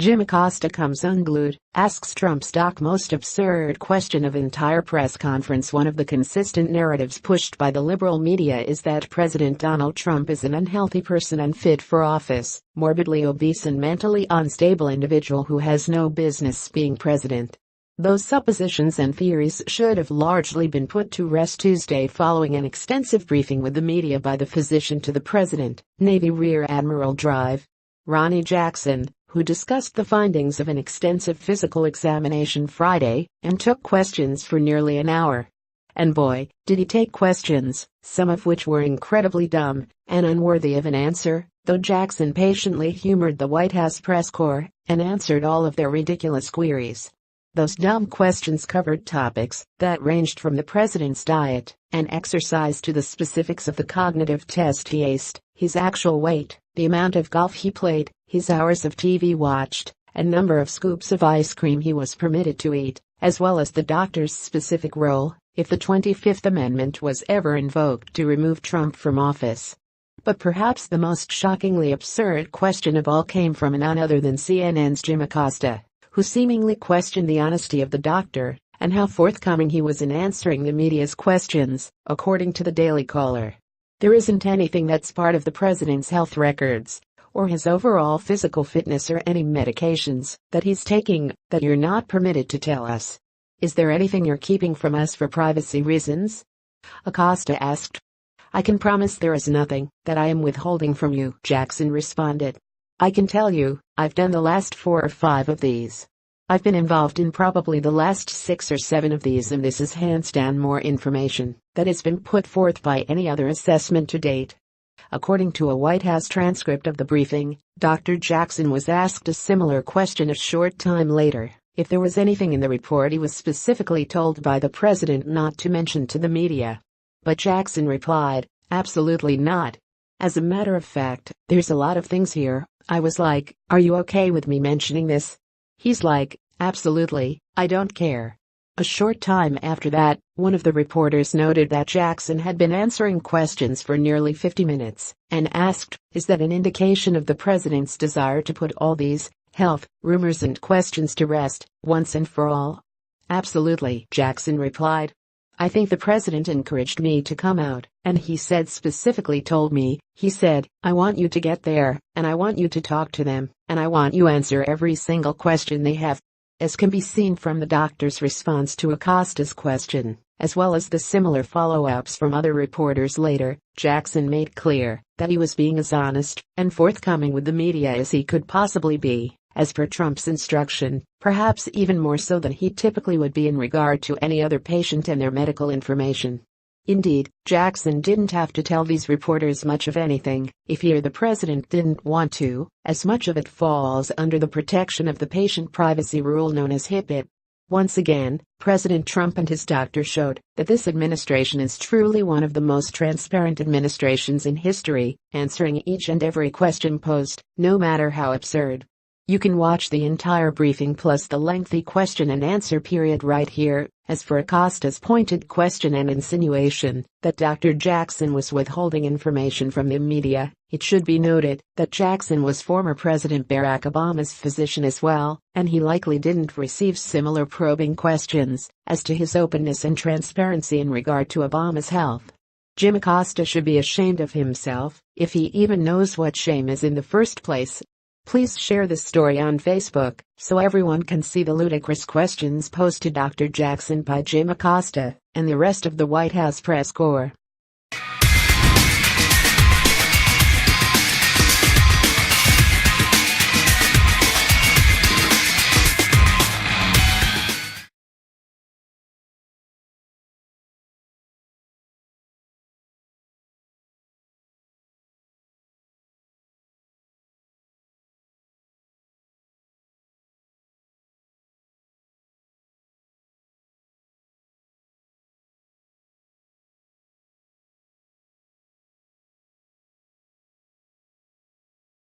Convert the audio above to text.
Jim Acosta comes unglued, asks Trump's most absurd question of entire press conference. One of the consistent narratives pushed by the liberal media is that President Donald Trump is an unhealthy person unfit for office, morbidly obese and mentally unstable individual who has no business being president. Those suppositions and theories should have largely been put to rest Tuesday following an extensive briefing with the media by the physician to the president, Navy Rear Admiral Drive Ronnie Jackson, who discussed the findings of an extensive physical examination Friday and took questions for nearly an hour. And boy, did he take questions, some of which were incredibly dumb and unworthy of an answer, though Jackson patiently humored the White House press corps and answered all of their ridiculous queries. Those dumb questions covered topics that ranged from the president's diet and exercise to the specifics of the cognitive test he aced, his actual weight, the amount of golf he played, his hours of TV watched, and number of scoops of ice cream he was permitted to eat, as well as the doctor's specific role if the 25th Amendment was ever invoked to remove Trump from office. But perhaps the most shockingly absurd question of all came from none other than CNN's Jim Acosta, who seemingly questioned the honesty of the doctor and how forthcoming he was in answering the media's questions, according to the Daily Caller. There isn't anything that's part of the president's health records or his overall physical fitness or any medications that he's taking that you're not permitted to tell us. Is there anything you're keeping from us for privacy reasons? Acosta asked. I can promise there is nothing that I am withholding from you, Jackson responded. I can tell you, I've done the last 4 or 5 of these. I've been involved in probably the last 6 or 7 of these, and this is hands down more information that has been put forth by any other assessment to date. According to a White House transcript of the briefing, Dr. Jackson was asked a similar question a short time later, if there was anything in the report he was specifically told by the president not to mention to the media. But Jackson replied, absolutely not. As a matter of fact, there's a lot of things here. I was like, are you okay with me mentioning this? He's like, absolutely, I don't care. A short time after that, one of the reporters noted that Jackson had been answering questions for nearly 50 minutes and asked, is that an indication of the president's desire to put all these health rumors and questions to rest once and for all? Absolutely, Jackson replied. I think the president encouraged me to come out, and he specifically told me, he said, I want you to get there, and I want you to talk to them, and I want you answer every single question they have. As can be seen from the doctor's response to Acosta's question, as well as the similar follow-ups from other reporters later, Jackson made clear that he was being as honest and forthcoming with the media as he could possibly be, as per Trump's instruction, perhaps even more so than he typically would be in regard to any other patient and their medical information. Indeed, Jackson didn't have to tell these reporters much of anything if he or the president didn't want to, as much of it falls under the protection of the patient privacy rule known as HIPAA. Once again, President Trump and his doctor showed that this administration is truly one of the most transparent administrations in history, answering each and every question posed, no matter how absurd. You can watch the entire briefing plus the lengthy question and answer period right here. As for Acosta's pointed question and insinuation that Dr. Jackson was withholding information from the media, it should be noted that Jackson was former President Barack Obama's physician as well, and he likely didn't receive similar probing questions as to his openness and transparency in regard to Obama's health. Jim Acosta should be ashamed of himself, if he even knows what shame is in the first place. Please share this story on Facebook so everyone can see the ludicrous questions posed to Dr. Jackson by Jim Acosta and the rest of the White House press corps.